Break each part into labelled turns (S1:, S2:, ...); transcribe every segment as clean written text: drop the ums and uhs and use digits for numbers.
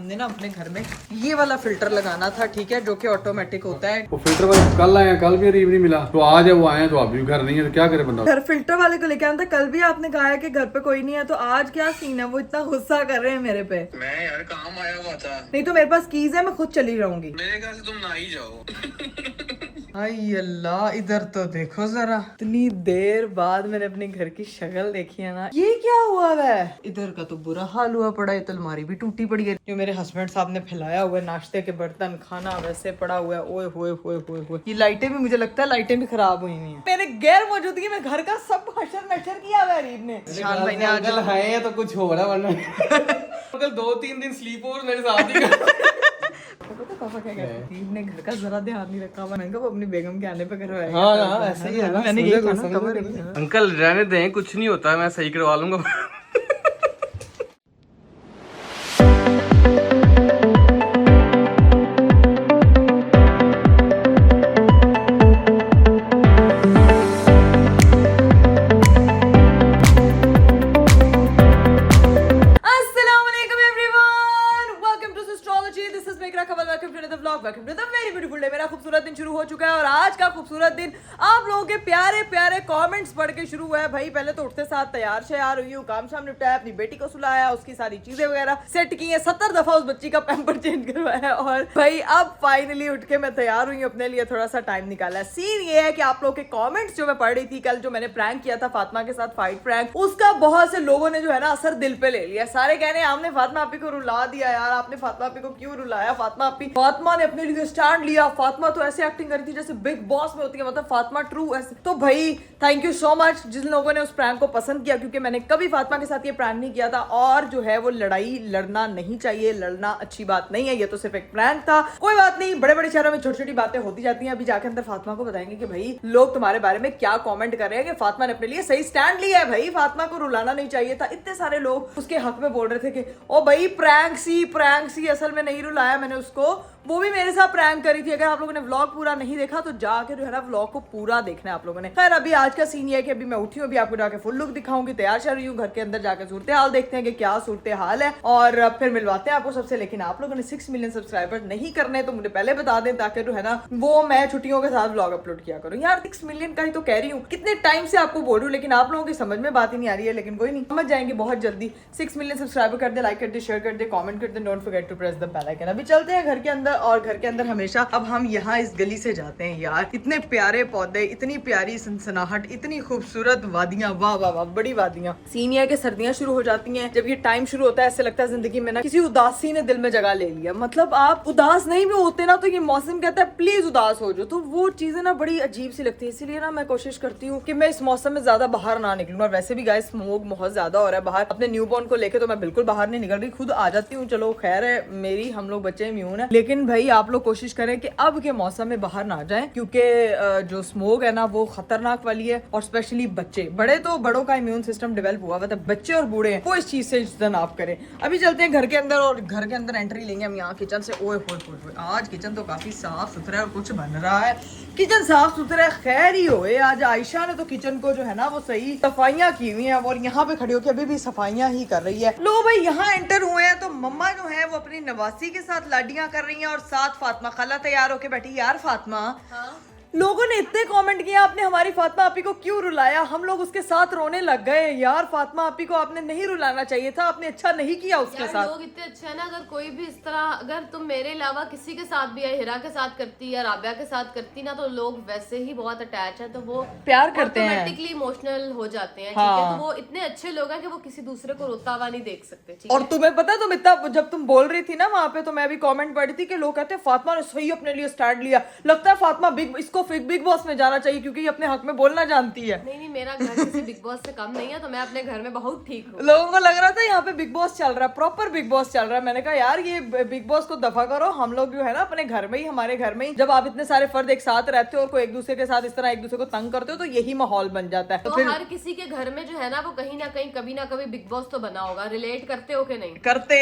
S1: हमने ना अपने घर में ये वाला फिल्टर लगाना था, ठीक है, जो कि ऑटोमेटिक होता है।
S2: वो फिल्टर वाले कल आए, कल भी अरीब नहीं मिला, तो आज है वो आए तो अभी घर नहीं है, तो क्या करे बंदा।
S1: घर फिल्टर वाले को लेके आना था। कल भी आपने कहा है कि घर पे कोई नहीं है, तो आज क्या सीन है? वो इतना गुस्सा कर रहे हैं मेरे पे।
S3: मैं यार काम आया हुआ था।
S1: नहीं तो मेरे पास कीज है, मैं खुद चली जाऊंगी।
S3: मेरे ख्याल से तुम ना ही जाओ।
S1: आई अल्लाह, इधर तो देखो जरा, इतनी देर बाद मैंने अपने घर की शक्ल देखी है ना। ये क्या हुआ है? इधर का तो बुरा हाल हुआ पड़ा है, तो अलमारी भी टूटी पड़ी है। जो मेरे हस्बैंड साहब ने फैलाया हुआ है, नाश्ते के बर्तन, खाना वैसे पड़ा हुआ है। ओए होए होए होए होए। ये लाइटें भी, मुझे लगता है लाइटें भी खराब हुई हुई हैं। मेरे गैर मौजूदगी में घर का सब हशर नशर किया हुआ है अरीब ने। शान भाई ने
S2: अंकल है तो कुछ हो रहा, वरना अंकल 2-3 दिन स्लीप ओवर मेरे साथ ही कर।
S1: पापा क्या कहते हैं, अरीब ने घर का जरा ध्यान नहीं रखा हुआ। मैंने कहा वो अपनी बेगम के आने पे करवाएगा।
S2: हाँ, ऐसे ही है ना।
S1: मैंने यही कहा ना, खबर है।
S2: अंकल रहने दें, कुछ नहीं होता, मैं सही करवा लूंगा।
S1: मेरा खूबसूरत दिन शुरू हो चुका है और आज का खूबसूरत दिन आप लोगों के प्यारे प्यारे कमेंट्स पढ़ के शुरू हुआ है। भाई पहले तो उठते साथ तैयार शयार हुई हूँ, काम शाम निपटाया, अपनी बेटी को सुलाया, उसकी सारी चीजें वगैरह सेट की है, 70 दफा उस बच्ची का पैम्पर चेंज करवाया और भाई अब फाइनली उठ के मैं तैयार हुई हूँ, अपने लिए थोड़ा सा टाइम निकाला है। सीन ये है कि आप लोगों के कॉमेंट्स जो मैं पढ़ रही थी, कल जो मैंने प्रैंक किया था फातिमा के साथ, फाइट प्रैंक, उसका बहुत से लोगों ने जो है ना असर दिल पे ले लिया। सारे कह रहे हैं आपने फातिमा आपी को रुला दिया यार, आपने फातिमा आपी को क्यों रुलाया, फातिमा ने अपने लिए स्टैंड लिया, फातिमा तो ऐसे एक्टिंग करी थी जैसे बिग बॉस में होती है, मतलब फातिमा ट्रू ऐसे। तो भाई थैंक यू सो मच जिन लोगों ने उस प्रैंक को पसंद किया, क्योंकि मैंने कभी फातिमा के साथ ये प्रैंक नहीं किया था और जो है वो लड़ाई लड़ना नहीं चाहिए, लड़ना अच्छी बात नहीं है, ये तो सिर्फ एक प्रैंक था। कोई बात नहीं, बड़े बड़े शहरों में छोटी छोटी बातें होती जाती हैं। अभी जाके अंदर फातिमा को बताएंगे कि भाई लोग तुम्हारे बारे में क्या कॉमेंट कर रहे हैं कि फातिमा ने अपने लिए सही स्टैंड लिया है। भाई फातिमा को रुलाना नहीं चाहिए था। इतने सारे लोग उसके हक में बोल रहे थे कि ओ भाई प्रैंक सी, असल में नहीं रुलाया मैंने उसको, वो भी मेरे साथ प्रैंक करी थी। अगर आप लोगों ने व्लॉग पूरा नहीं देखा तो जाके जो है ना व्लॉग को पूरा देखना है आप लोगों ने। खैर अभी आज का सीन ये है कि अभी मैं उठी हूँ, अभी आपको जाके फुल लुक दिखाऊंगी, तैयार चल रही हूँ, घर के अंदर जाके सूरत हाल देखते हैं कि क्या सूरत हाल है और फिर मिलवाते हैं आपको सबसे। लेकिन आप लोगों ने 6 मिलियन सब्सक्राइबर नहीं करने तो मुझे पहले बता दें, ताकि जो है ना वो मैं छुट्टियों के साथ व्लॉग अपलोड किया करूँ। यार 6 मिलियन का ही तो कह रही हूँ, कितने टाइम से आपको बोल रही हूँ, लेकिन आप लोगों की समझ में बात ही नहीं आ रही है। लेकिन कोई नहीं, समझ जाएंगे बहुत जल्दी। 6 मिलियन सब्सक्राइबर कर दे, लाइक कर दे, शेयर कर दे, कॉमेंट कर दे, don't forget to press the bell icon. अभी चलते हैं घर के अंदर और घर के अंदर हमेशा अब हम यहाँ इस गली से जाते हैं। यार इतने प्यारे पौधे, इतनी प्यारी सनसनाहट, इतनी खूबसूरत वादियां, वाह वाह वाह, बड़ी वादियां। सीन ये है कि सर्दियां शुरू हो जाती हैं, जब ये टाइम शुरू होता है ऐसे लगता है जिंदगी में ना किसी उदासी ने दिल में जगह ले लिया। मतलब आप उदास नहीं भी होते ना तो ये मौसम कहता है प्लीज उदास हो जाओ, तो वो चीजें ना बड़ी अजीब सी लगती है। इसीलिए ना मैं कोशिश करती हूँ कि मैं इस मौसम में ज्यादा बाहर ना निकलूं। और वैसे भी गाइस स्मोक बहुत ज्यादा हो रहा है बाहर, अपने न्यूबॉर्न को लेके तो मैं बिल्कुल बाहर नहीं निकल रही, खुद आ जाती हूँ, चलो खैर है मेरी, हम लोग बच्चे इम्यून है। लेकिन भाई आप लोग कोशिश करें कि अब के मौसम में बाहर ना जाएं, क्योंकि जो स्मोक है ना वो खतरनाक वाली है। और स्पेशली बच्चे, बड़े तो बड़ों का इम्यून सिस्टम डेवलप हुआ हुआ था, बच्चे और बूढ़े हैं वो इस चीज से इज्तनाब करें। अभी चलते हैं घर के अंदर और घर के अंदर एंट्री लेंगे हम यहाँ किचन से। ओए होए, आज किचन तो काफी साफ सुथरा है और कुछ बन रहा है, किचन साफ सुथरा है, खैर ही होए। आज आयशा ने तो किचन को जो है ना वो सही सफाइयाँ की हुई है और यहाँ पे खड़ी होकर अभी भी सफाइयाँ ही कर रही है। लो भाई यहाँ एंटर हुए हैं तो मम्मा जो है वो अपनी नवासी के साथ लाडियां कर रही हैं और साथ फातिमा खाला तैयार होके बैठी। यार फातिमा, हाँ? लोगों ने इतने कमेंट किया आपने हमारी फातिमा आपी को क्यों रुलाया, हम लोग उसके साथ रोने लग गए। यार फातिमा आपी को आपने नहीं रुलाना चाहिए था, आपने अच्छा नहीं किया उसके साथ।
S4: लोग इतने अच्छे हैं ना, अगर कोई भी इस तरह, अगर तुम मेरे अलावा किसी के साथ भी है, हिरा के साथ करती या राबिया के साथ करती ना, तो लोग वैसे ही बहुत अटैच है, तो वो
S1: प्यार करते हैं,
S4: ऑटोमेटिकली इमोशनल हो जाते हैं।
S1: हाँ।
S4: ठीक है, तो वो इतने अच्छे लोग हैं कि वो किसी दूसरे को रोता हुआ नहीं देख सकते।
S1: और तुम्हें पता है, तुम इतना जब तुम बोल रही थी ना वहाँ पे, तो मैं भी कमेंट पढ़ी थी कि लोग कहते हैं फातिमा ने सही अपने लिए स्टैंड लिया, लगता है फातिमा इसको बिग बॉस में जाना चाहिए क्योंकि ये अपने हक में बोलना जानती है।
S4: नहीं, मेरा घर किसी बिग बॉस से कम नहीं है, तो मैं अपने घर में बहुत ठीक हूँ।
S1: लोगों को लग रहा था यहाँ पे बिग बॉस चल रहा है, प्रॉपर बिग बॉस चल रहा है। मैंने कहा यार ये बिग बॉस को दफा करो, हम लोग जो है ना अपने घर में ही, हमारे घर में ही जब आप इतने सारे फर्द एक साथ रहते हो और कोई एक दूसरे के साथ इस तरह एक दूसरे को तंग करते हो तो यही माहौल बन जाता है।
S4: तो फिर हर किसी के घर में जो है ना वो कहीं ना कहीं कभी ना कभी बिग बॉस तो बना होगा। रिलेट करते हो कि नहीं?
S1: करते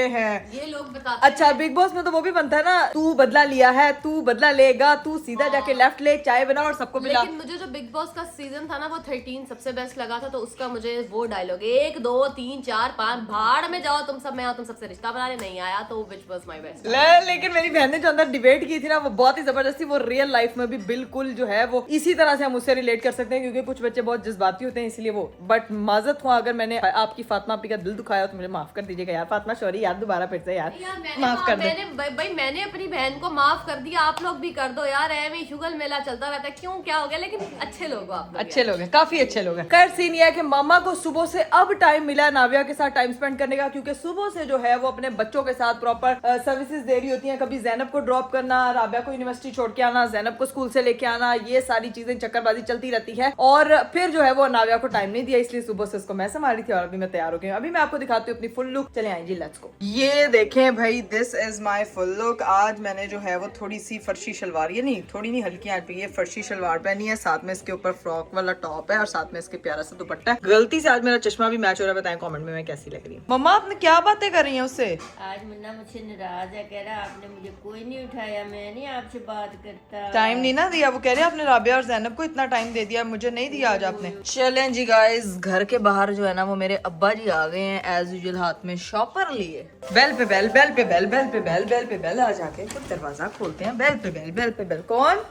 S1: हैं
S4: ये लोग बताते
S1: अच्छा, बिग बॉस में तो वो भी बनता है ना, तू बदला लिया है, तू बदला लेगा, तू सीधा जाके लेफ्ट ले, चाय बना और सबको पिला।
S4: लेकिन मुझे जो बिग बॉस का सीजन था ना वो 13 सबसे बेस्ट लगा था, तो उसका मुझे वो डायलॉग 1 2 3 4 5 भाड़ में जाओ तुम सब, मैं तुम सबसे रिश्ता बनाने नहीं आया, तो विच वाज माय बेस्ट।
S1: लेकिन मेरी बहन ने जो अंदर डिबेट की थी ना वो बहुत ही जबरदस्ती, वो रियल लाइफ में भी बिल्कुल जो है वो इसी तरह से हम उससे रिलेट कर सकते हैं, क्योंकि कुछ बच्चे बहुत जज्बाती होते हैं इसलिए वो। बट माजत हुआ अगर मैंने आपकी फातिमा आपी का दिल दुखाया तो मुझे माफ कर दीजिएगा यार फातिमा, सॉरी यार, दोबारा फिर से यार माफ कर दे।
S4: मैंने अपनी बहन को माफ कर दिया, आप लोग भी कर दो यार, ऐਵੇਂ शुगल मेला चलता रहता है, क्यों क्या हो गया, लेकिन अच्छे लोग हो आप लोग।
S1: अच्छे लोग हैं, काफी अच्छे लोग हैं। खैर सीन ये है कि मामा को सुबह से अब टाइम मिला है नाविया के साथ टाइम स्पेंड करने का, क्योंकि सुबह से जो है वो अपने बच्चों के साथ प्रॉपर सर्विसेज दे रही होती हैं। कभी जैनब को ड्रॉप करना, राबिया को यूनिवर्सिटी छोड़ के आना, जैनब को स्कूल से लेके आना, ये सारी चीजें चक्करबाजी चलती रहती है। और फिर जो है वो नाविया को टाइम नहीं दिया, इसलिए सुबह से उसको मैं संभाली थी और अभी मैं तैयार हो गई हूँ। अभी मैं आपको दिखाती हूँ अपनी फुल लुक, चले आए जी, लेट्स गो। ये देखें भाई, this is my full look. आज मैंने जो है वो थोड़ी सी फर्शी शलवार, ये नहीं थोड़ी नहीं हल्की आज पे, ये फर्शी शलवार पहनी है, साथ में इसके ऊपर फ्रॉक वाला टॉप है और साथ में इसके प्यारा सा दुपट्टा है। गलती से आज मेरा चश्मा भी मैच हो रहा है, बताएं कमेंट में मैं कैसी लग रही हूँ। मम्मा आपने क्या बातें कर रही हैं उससे?
S5: आज मुन्ना मुझसे नाराज है, कह रहा आपने मुझे कोई नहीं उठाया, मैं नहीं आपसे बात करता।
S1: टाइम नहीं ना दिया, वो कह रहे हैं आपने राबिया और जैनब को इतना टाइम दे दिया, मुझे नहीं दिया आज आपने। चलें जी गाइस, घर के बाहर जो है ना वो मेरे अब्बा जी आ गए हैं एज यूजुअल, हाथ में शॉपर लिए। बेल पे बेल, बेल पे बेल, बेल पे बेल, बेल पे बेल, आ जाके खुद दरवाजा खोलते हैं। बेल पे बेल, बेल पे बेल। कौन?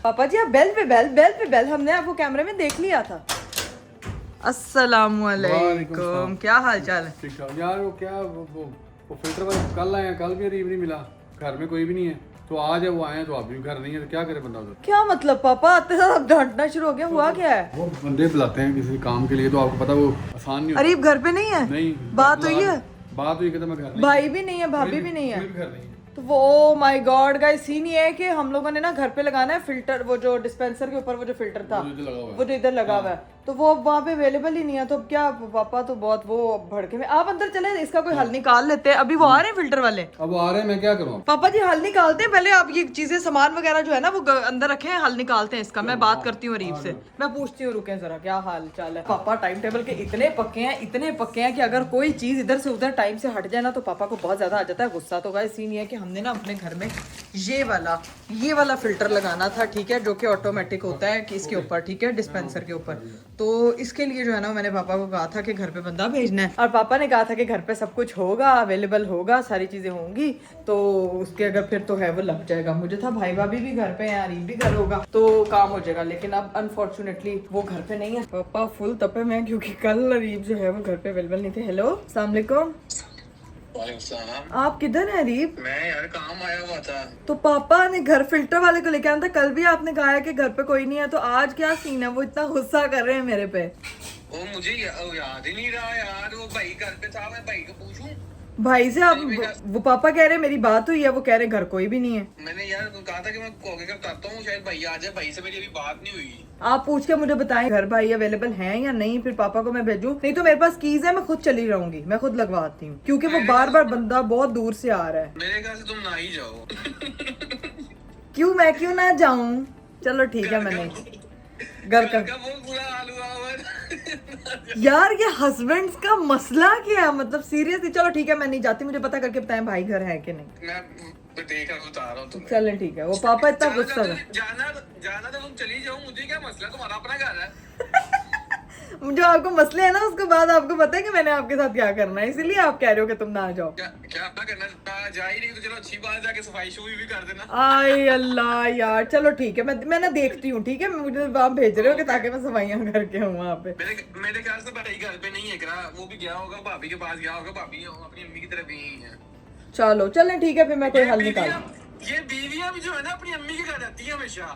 S1: पापा जी आप बेल पे बेल, बेल पे बेल, हमने आपको कैमरे में देख लिया था। अस्सलामुअलैकुम, क्या हाल चाल है?
S6: ठीक ठाक यार। वो क्या वो फिल्टर वाला कल आए हैं, कल भी अरीब नहीं मिला, घर में कोई भी नहीं है, तो आज है वो आए हैं तो आप भी घर नहीं है, तो क्या करे बंदा उधर।
S1: क्या मतलब पापा आते साथ आप डांटना शुरू हो गया, हुआ क्या है?
S6: वो बंदे बुलाते हैं किसी काम के लिए, तो आपको पता वो आसान नहीं होता।
S1: अरीब घर पे नहीं है?
S6: नहीं,
S1: बात हुई है?
S6: बात हुई कि मैं घर नहीं,
S1: भाई भी नहीं है, भाभी भी नहीं है,
S6: कोई भी घर नहीं है।
S1: तो वो माय गॉड गाइस, सीन ये है कि हम लोगों ने ना घर पे लगाना है फिल्टर, वो जो डिस्पेंसर के ऊपर वो जो फिल्टर था
S6: वो जो लगा हुआ है।
S1: वो जो इधर लगा हुआ है, तो वो वहाँ पे अवेलेबल ही नहीं है। तो अब क्या, पापा तो बहुत वो भड़के में। आप अंदर चले, इसका कोई हल निकाल लेते हैं। अभी वो आ रहे हैं फिल्टर वाले।
S6: अब वो आ रहे हैं, मैं क्या करूँ?
S1: पापा जी हल निकालते हैं, पहले आप ये चीजें सामान वगैरह जो है ना वो अंदर रखे हैं, हल निकालते हैं इसका। मैं बात करती हूँ अरीब से, मैं पूछती हूँ, रुके जरा, क्या हाल चाल है? पापा टाइम टेबल के इतने पक्के हैं, इतने पक्के हैं कि अगर कोई चीज इधर से उधर टाइम से हट जाए ना तो पापा को बहुत ज्यादा आ जाता है गुस्सा। तो गाइस सीन ये है कि हमने ना अपने घर में ये वाला फिल्टर लगाना था, ठीक है, जो कि ऑटोमेटिक होता है कि इसके ऊपर, ठीक है, डिस्पेंसर के ऊपर। तो इसके लिए जो है ना मैंने पापा को कहा था कि घर पे बंदा भेजना है, और पापा ने कहा था कि घर पे सब कुछ होगा, अवेलेबल होगा, सारी चीजें होंगी, तो उसके अगर फिर तो है वो लग जाएगा। मुझे था भाई भाभी भी घर पे हैं, अरीब भी घर होगा तो काम हो जाएगा, लेकिन अब अनफॉर्चुनेटली वो घर पे नहीं है। पापा फुल तपे में, क्योंकि कल अरीब जो है वो घर पे अवेलेबल नहीं थे। हेलो, अस्सलाम वालेकुम।
S3: वालेकुम।
S1: आप किधर हैं अरीब?
S3: मैं यार काम आया हुआ था।
S1: तो पापा ने घर फिल्टर वाले को लेके आना था, कल भी आपने कहा है कि घर पे कोई नहीं है, तो आज क्या सीन है? वो इतना गुस्सा कर रहे हैं मेरे पे।
S3: वो मुझे याद ही नहीं रहा यार, वो भाई घर पे था, मैं भाई को पूछूं।
S1: भाई से आप, वो पापा कह रहे हैं मेरी बात हुई है, वो कह रहे घर कोई भी नहीं है।
S3: मैंने यार कहा था कि मैं कॉल करता हूँ, शायद भाई आ जाए, भाई से मेरी अभी बात नहीं हुई।
S1: आप पूछ के मुझे बताएं घर भाई अवेलेबल हैं या नहीं, फिर पापा को मैं भेजूं। नहीं तो मेरे पास कीज है, मैं खुद चली रहूंगी, मैं खुद लगवा आती हूँ, क्योंकि वो बार बार बंदा बहुत दूर से आ रहा है।
S3: मेरे ख्याल से तुम ना ही जाओ।
S1: क्यों, मैं क्यों ना जाऊं? चलो ठीक है, मैं नहीं। घर का
S3: वो बुरा हाल हुआ हुआ।
S1: यार, ये हस्बैंड्स का मसला क्या है, मतलब सीरियसली। चलो ठीक है, मैं नहीं जाती, मुझे पता करके बताएं भाई घर है कि नहीं।
S3: मैं देख रहा हूँ, बता रहा हूँ तुम्हें।
S1: चलें ठीक है। वो पापा इतना गुस्सा है।
S3: जाना तो तुम चली जाओ, मुझे क्या मसला, तुम्हारा अपना घर है।
S1: जो आपको मसले है ना, उसके बाद आपको पता है कि मैंने आपके साथ क्या करना है, इसीलिए आप कह रहे हो कि तुम ना आ जाओ।
S3: क्या करना, जा ही नहीं तो चलो अच्छी बात, जाके सफाई शुरू भी कर देना।
S1: आय अल्लाह यार, चलो ठीक है, मैं ना देखती हूँ, ठीक है, मुझे वहाँ भेज रहे हो कि ताकि मैं सफाइयाँ करके हूँ वहाँ पे।
S3: मेरे ख्याल से भाई घर पे नहीं है, वो भी गया होगा, भाभी के पास गया होगा, भाभी अपनी अम्मी की तरफ ही है।
S1: चलो चलें ठीक है, फिर मैं कोई हल निकाल।
S3: ये बीवियां भी जो है ना अपनी अम्मी के घर रहती है हमेशा।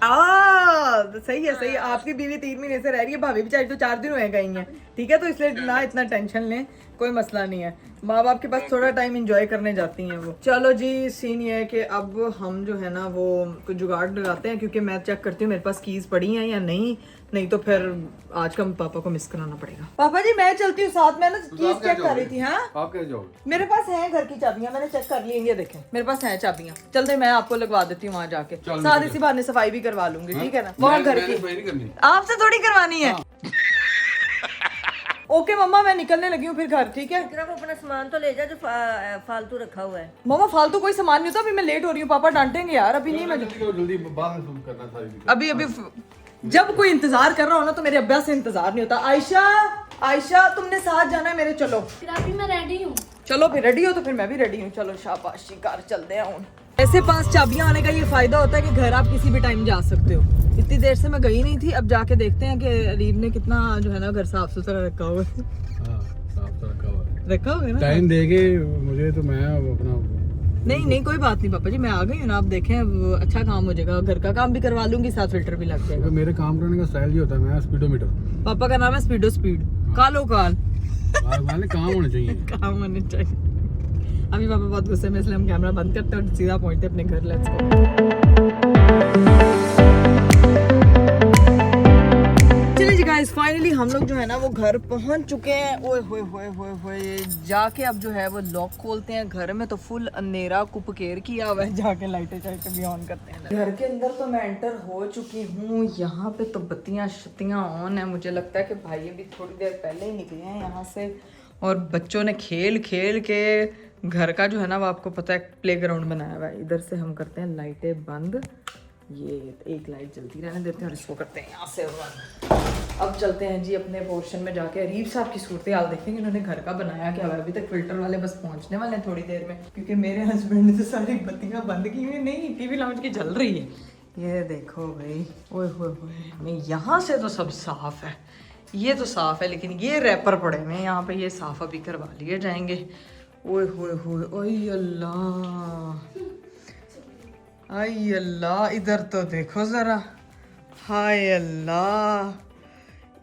S1: सही है, सही है। आपकी बीवी 3 महीने से रह रही है, भाभी बेचारी तो 4 दिन हुए गई हैं, ठीक है, तो इसलिए ना इतना टेंशन लें, कोई मसला नहीं है। माँ बाप के पास थोड़ा टाइम एंजॉय करने जाती हैं वो। चलो जी, सीन ये है कि अब हम जो है ना वो कुछ जुगाड़ लगाते हैं, क्योंकि मैं चेक करती हूँ मेरे पास कीज पड़ी हैं या नहीं तो फिर आज का पापा को मिस कराना पड़ेगा। पापा जी मैं चलती हूँ साथ में ना, कीज चेक कर रही थी। हाँ
S6: आप कैसे जाओगे?
S1: मेरे पास है घर की चाबियां, मैंने चेक कर ली, ये देखें मेरे पास है चाबियां। चलते मैं आपको लगवा देती हूँ वहाँ जाके, साथ इसी बहाने सफाई भी करवा लूंगी, ठीक है ना? वहाँ घर की
S6: नहीं करनी,
S1: आपसे थोड़ी करवानी है। ओके मम्मा मैं निकलने लगी हूँ फिर घर, ठीक है?
S5: इकरा को अपना सामान तो ले जा जो फालतू रखा हुआ है।
S1: मम्मा फालतू कोई सामान नहीं होता, अभी मैं लेट हो रही हूँ, पापा डांटेंगे यार। अभी नहीं, मैं
S6: जल्दी बाद में करना सारी चीजें।
S1: अभी जब कोई इंतजार कर रहा हो ना तो मेरे अब्बा से इंतजार नहीं होता। आयशा, आयशा तुमने साथ जाना है मेरे, चलो।
S4: फिर अभी मैं रेडी हूँ।
S1: चलो फिर रेडी हो तो फिर मैं भी रेडी हूँ, चलो शाबाशी कार चलते हैं। ऐसे पास चाबियां आने का ये फायदा होता है कि घर आप किसी भी टाइम जा सकते हो। इतनी देर से मैं गई नहीं थी, अब जाके देखते हैं कि रीब ने कितना जो है ना घर साफ सुथरा रखा हुआ है।
S6: हाँ, साफ तो
S1: रखा होगा ना?
S6: टाइम देके मुझे तो मैं अपना
S1: नहीं कोई बात नहीं पापा जी, मैं आ गई हूँ ना, आप देखें अब अच्छा काम हो जाएगा, घर का काम भी करवा लूंगी, साथ फिल्टर भी लग जाएगा।
S6: मेरे काम करने का स्टाइल ये होता है, मैं स्पीडोमीटर।
S1: पापा का नाम है स्पीडो स्पीड, कालो काल।
S6: मैंने काम होना चाहिए।
S1: काम होने चाहिए। अभी पापा बहुत गुस्से में, इसलिए हम कैमरा बंद करते हैं और सीधा पहुंचते अपने घर। Let's go. चलिए जी गाइस, फाइनली हम लोग जो है ना वो घर पहुंच चुके हैं। ओए होए होए होए होए, जाके अब जो है वो लॉक खोलते हैं। घर में तो फुल अंधेरा कुपकेर किया हुआ है, जाके लाइटें चाइटें भी ऑन करते हैं। घर के अंदर तो मैं एंटर हो चुकी हूँ। यहाँ पे तो बत्तियाँ शत्तियाँ ऑन है। मुझे लगता है कि भाई अभी थोड़ी देर पहले ही निकले हैं यहाँ से, और बच्चों ने खेल खेल के घर का जो है ना वो आपको पता है प्लेग्राउंड बनाया हुआ है। इधर से हम करते हैं लाइटें बंद, ये एक लाइट जलती रहने देते हैं और इसको करते हैं यहाँ से बंद। अब चलते हैं जी अपने पोर्शन में, जाके अरीब साहब की सूरत हाल देखेंगे, इन्होंने घर का बनाया क्या हुआ है। अभी तक फिल्टर वाले बस पहुँचने वाले हैं थोड़ी देर में, क्योंकि मेरे हस्बैंड ने तो सारी बत्तियाँ बंद की हुई नहीं, टीवी लाउंज की जल रही है। ये देखो भाई, ओए होए होए, नहीं यहाँ से तो सब साफ है, ये तो साफ है, लेकिन ये रैपर पड़े हुए हैं यहाँ पे, ये साफ अभी करवा लिए जाएंगे। ओए होए होए, ओए अल्लाह, आई अल्लाह, इधर तो देखो जरा, हाय अल्लाह,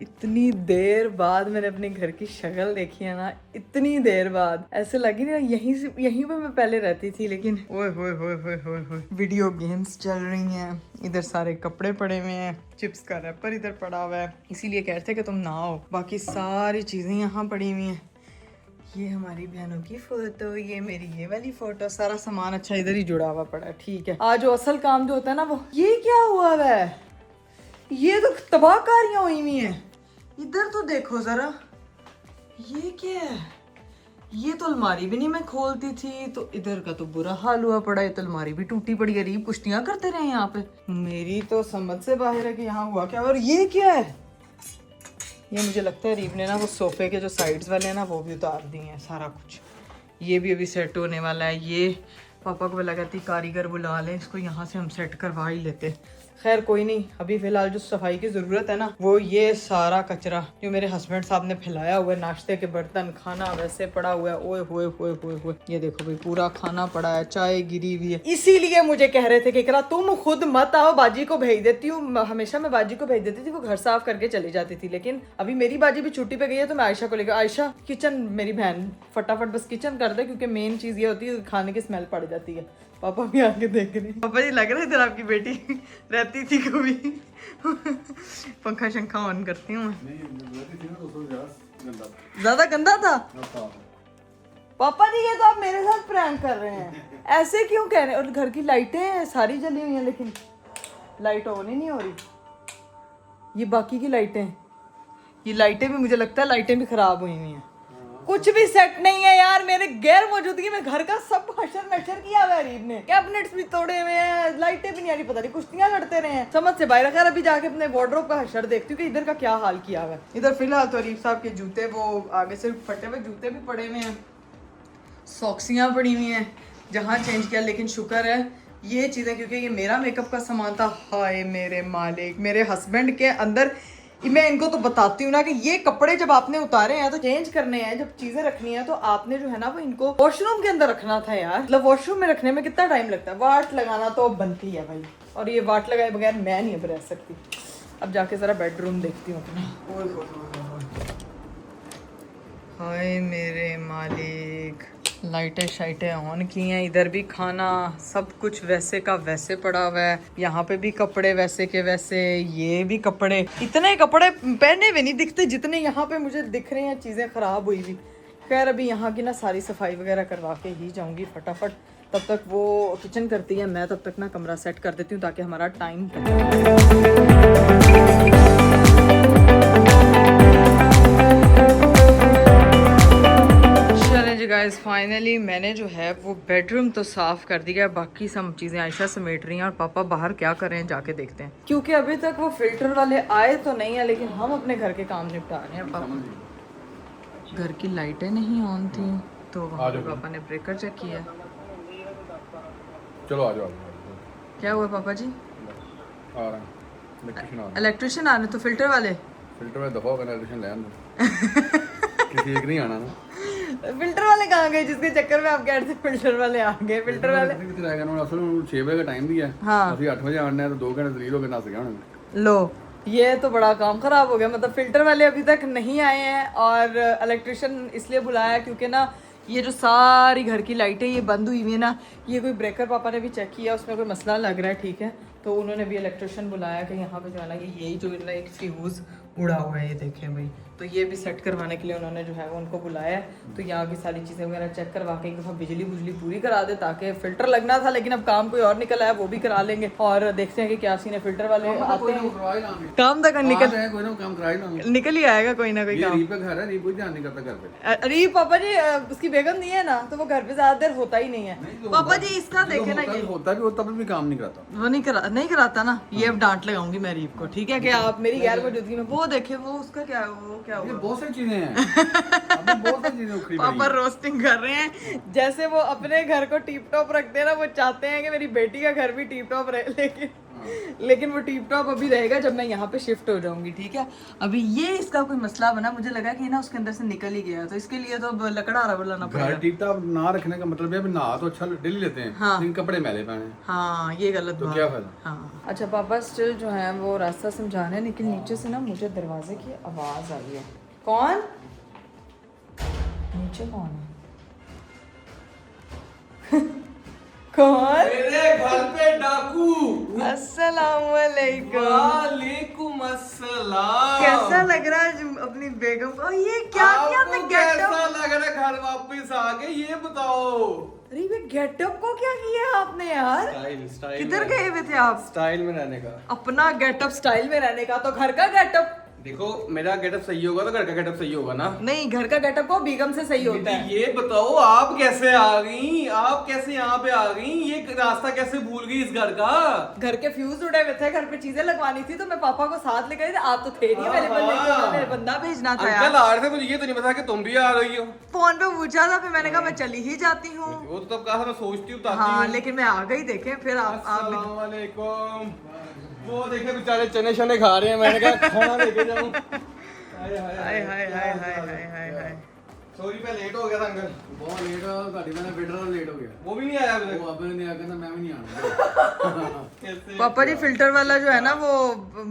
S1: इतनी देर बाद मैंने अपने घर की शक्ल देखी है ना, इतनी देर बाद ऐसे लगी ना यहीं पे मैं पहले रहती थी। लेकिन ओए होए होए होए होए होए, वीडियो गेम्स चल रही हैं, इधर सारे कपड़े पड़े हुए हैं, चिप्स का रैपर इधर पड़ा हुआ है, इसीलिए कह रहे थे कि तुम ना आओ। बाकी सारी चीज़ें यहाँ पड़ी हुई हैं। ये हमारी बहनों की फोटो, ये मेरी ये वाली फोटो, सारा सामान अच्छा इधर ही जुड़ा हुआ पड़ा है। ठीक है, आज जो असल काम जो होता है ना वो, ये क्या हुआ है, ये तो तबाहकारियां हुई हुई हैं। इधर तो देखो जरा, ये क्या है, ये तो अलमारी भी नहीं मैं खोलती थी, तो इधर का तो बुरा हाल हुआ पड़ा है, तो अलमारी भी टूटी पड़ी। गरीब कुश्तियां करते रहे यहाँ पे, मेरी तो समझ से बाहर है कि यहाँ हुआ क्या। और ये क्या है, ये मुझे लगता है रीब ने ना वो सोफे के जो साइड्स वाले हैं ना वो भी उतार दिए हैं सारा कुछ। ये भी अभी सेट होने वाला है। ये पापा को लगा थी कारीगर बुला लें, इसको यहाँ से हम सेट करवा ही लेते। खैर कोई नहीं, अभी फिलहाल जो सफाई की ज़रूरत है ना वो ये सारा कचरा जो मेरे हस्बैंड साहब ने फैलाया हुआ है, नाश्ते के बर्तन, खाना वैसे पड़ा हुआ है। ओए होए होए होए होए, ये देखो भाई पूरा खाना पड़ा है, चाय गिरी हुई है। इसीलिए मुझे कह रहे थे कि इकरा तुम खुद मत आओ, बाजी को भेज देती हूँ। हमेशा मैं बाजी को भेज देती थी, वो घर साफ करके चली जाती थी, लेकिन अभी मेरी बाजी भी छुट्टी पे गई है तो मैं आयशा को लेकर, आयशा किचन, मेरी बहन फटाफट बस किचन कर दे, क्योंकि मेन चीज़ ये होती है खाने की स्मेल पड़ जाती है। पापा भी आके देख रहे हैं। पापा जी लग रहा है इधर आपकी बेटी रहती थी कभी। पंखा शंखा ऑन करती हूँ मैं। ज्यादा गंदा था पापा जी, ये तो आप मेरे साथ प्रैंक कर रहे हैं, ऐसे क्यों कह रहे हैं। और घर की लाइटें सारी जली हुई हैं, लेकिन लाइट ऑन ही नहीं हो रही। ये बाकी की लाइटें, ये लाइटें भी मुझे लगता है लाइटें भी खराब हुई हुई हैं। कुछ भी सेट नहीं है यार, मेरे गैर मौजूदगी में घर का सब हशर नशर किया हुआ है रीब ने। कैबिनेट्स भी तोड़े हुए हैं, लाइटें भी नहीं आ रही, पता नहीं कुश्तियां लड़ते रहे हैं, समझ से बाहर। खैर अभी जाके अपने वार्डरोब का हशर देखती हूँ कि इधर का क्या हाल किया हुआ है। इधर फिलहाल तो रीब साहब के जूते, वो आगे से फटे हुए जूते भी पड़े हुए हैं, सॉक्सियाँ पड़ी हुई हैं जहाँ चेंज किया। लेकिन शुक्र है ये चीज़ें, क्योंकि ये मेरा मेकअप का सामान था। हाय मेरे मालिक, मेरे हस्बैंड के अंदर, मैं इनको तो बताती हूँ ना कि ये कपड़े जब आपने उतारे हैं तो चेंज करने हैं, जब चीजें रखनी है तो आपने जो है ना वो इनको वॉशरूम के अंदर रखना था यार। मतलब वॉशरूम में रखने में कितना टाइम लगता है, वाट लगाना तो बनती है भाई, और ये वाट लगाए बगैर मैं नहीं अब रह सकती। अब जाके जरा बेडरूम देखती हूँ अपना। हाय मेरे मालिक, लाइटें शाइटें ऑन की हैं, इधर भी खाना सब कुछ वैसे का वैसे पड़ा हुआ है, यहाँ पे भी कपड़े वैसे के वैसे, ये भी कपड़े, इतने कपड़े पहने हुए नहीं दिखते जितने यहाँ पे मुझे दिख रहे हैं, चीज़ें ख़राब हुई हुई। खैर अभी यहाँ की ना सारी सफाई वगैरह करवा के ही जाऊँगी फटाफट। तब तक वो किचन करती है, मैं तब तक ना कमरा सेट कर देती हूँ ताकि हमारा टाइम बचे। गाइस फाइनली मैंने जो है वो बेडरूम तो साफ कर दिया है, बाकी सब चीज़ें आयशा समेट रही हैं और पापा बाहर क्या कर रहे हैं जाके देखते हैं, क्योंकि अभी तक वो फिल्टर वाले आए तो नहीं है, लेकिन हम अपने घर के काम निपटा रहे हैं। पापा घर की लाइटें नहीं ऑन थी तो वहाँ पे पापा ने ब्रेकर चेक किया।
S6: चलो आ जाओ।
S1: क्या हुआ पापा जी?
S6: आ रहा है
S1: इलेक्ट्रिशियन आ रहे तो फिल्टर वाले?
S6: फिल्टर में दफा होकर इलेक्ट्रिशियन ले आना किसी एक नहीं आना ना।
S1: फिल्टर वाले कहाँ गए जिसके चक्कर में आप कह रहे थे फिल्टर वाले आ गए? फिल्टर वाले
S6: कितने रहेगा ना, असल में 6 बजे का टाइम दिया है।
S1: हाँ।
S6: अभी 8 बजे आना है तो 2 घंटे दलील होकर नस गया होना।
S1: लो ये तो बड़ा काम खराब हो गया, मतलब फिल्टर वाले अभी तक नहीं आए हैं और इलेक्ट्रिशियन इसलिए बुलाया क्योंकि ना ये जो सारी घर की लाइटें ये बंद हुई हुई है ना, ये कोई ब्रेकर पापा ने भी चेक किया, उसमें कोई मसला लग रहा है, ठीक है, तो उन्होंने भी इलेक्ट्रिशियन बुलाया कि यहाँ पे जो है ना यही जो इनका एक फ्यूज़ उड़ा हुआ है, ये देखें भाई, तो ये भी सेट करवाने के लिए उन्होंने जो है वो उनको बुलाया है। तो यहाँ की सारी चीज़ें वगैरह चेक करवा के एक दफ़ा बिजली बुजली पूरी करा दे, ताकि फिल्टर लगना था लेकिन अब काम कोई और निकल आया, वो भी करा लेंगे और देखते हैं कि क्या सीन है। फिल्टर वाले आते हैं, काम तक
S6: कोई ना काम कराई ना,
S1: निकल ही आएगा कोई ना कोई काम।
S6: रीप का घर है, रीप कोई ध्यान नहीं करता घर पे।
S1: अरे पापा जी उसकी बेगम नहीं है ना, तो वो घर पे ज्यादा देर होता ही नहीं है। पापा जी इसका देखे ना, ये
S6: होता भी होता भी काम नहीं कराता,
S1: वो नहीं कराता ना, ये अब डांट लगाऊंगी मैं रीप को, ठीक है, कि आप मेरी गैर मौजूदगी में वो देखे, वो उसका क्या वो क्या
S6: ये
S1: हुआ।
S6: बहुत सारी चीजें हैं अभी बहुत सारी चीजें उखड़ी
S1: पापा रोस्टिंग कर रहे हैं, जैसे वो अपने घर को टीप टॉप रखते हैं ना, वो चाहते हैं कि मेरी बेटी का घर भी टीप टॉप रहे, लेकिन वो टीप टॉप अभी रहेगा जब मैं यहाँ पे शिफ्ट हो जाऊंगी, ठीक है। अभी ये इसका कोई मसला बना, मुझे लगा कि ना उसके अंदर से निकल ही गया, तो इसके लिए तो अब लकड़ा बुलाना
S6: घर
S1: पड़ेगा।
S6: टीप टॉप ना रखने का मतलब है अभी नहा तो अच्छा डेली लेते हैं,
S1: हाँ।
S6: लेकिन कपड़े मैले पहने।
S1: हाँ ये गलत
S6: तो
S1: बात
S6: क्या
S1: है।
S6: फायदा?
S1: हाँ अच्छा पापा स्टिल जो है वो रास्ता समझा रहे हैं, लेकिन नीचे से ना मुझे दरवाजे की आवाज आई है। कौन नीचे कौन है? कौन?
S2: मेरे घर पे डाकू।
S1: अस्सलामुअलैकुम।
S2: वालेकुम अस्सलाम।
S1: कैसा लग रहा है अपनी बेगम को? ये क्या किया आपने
S2: आपको
S1: गेटअप?
S2: कैसा लग रहा है घर वापस आ गए, ये बताओ।
S1: अरे ये गेटअप को क्या किया आपने यार?
S2: स्टाइल
S1: किधर गए हुए थे आप?
S2: स्टाइल में रहने का।
S1: अपना गेटअप स्टाइल में रहने का, तो घर का गेटअप
S2: देखो मेरा गेटअप सही होगा तो घर का गेटअप सही होगा ना।
S1: नहीं, घर का गेटअप को बेगम से सही होता है।
S2: ये बताओ आप कैसे आ गई, आप कैसे यहाँ पे आ गई, ये रास्ता कैसे भूल गई इस घर का?
S1: घर के फ्यूज उड़े हुए थे, घर पे चीजें लगवानी थी, तो मैं पापा को साथ लेकर आई थी, आप तो थे नहीं अवेलेबल, लेकिन मेरे बंदा भेजना था
S2: अंकल
S1: यार।
S2: आ रहे थे, मुझे ये तो नहीं पता कि तुम भी आ रही हो।
S1: फोन पे पूछा था, फिर मैंने कहा मैं चली ही जाती हूँ।
S2: वो तो तब कहा था मैं सोचती हूँ
S1: हाँ लेकिन मैं आ गई, देखें फिर आप
S2: अस्सलाम वालेकुम। वो देखे बेचारे चने शने खा रहे हैं, मैंने कहा खाना लेके जाऊं। हाय हाय
S1: हाय हाय हाय हाय हाय हाय हाय।
S2: सॉरी मैं लेट हो गया था अंकल।
S6: बहुत लेट हो गाड़ी मैंने फिल्टर लेट हो गया,
S2: वो भी नहीं आया अभी
S6: वो आपने नहीं आकर मैं भी नहीं आना।
S2: तक।
S1: पापा जी फिल्टर वाला जो है ना वो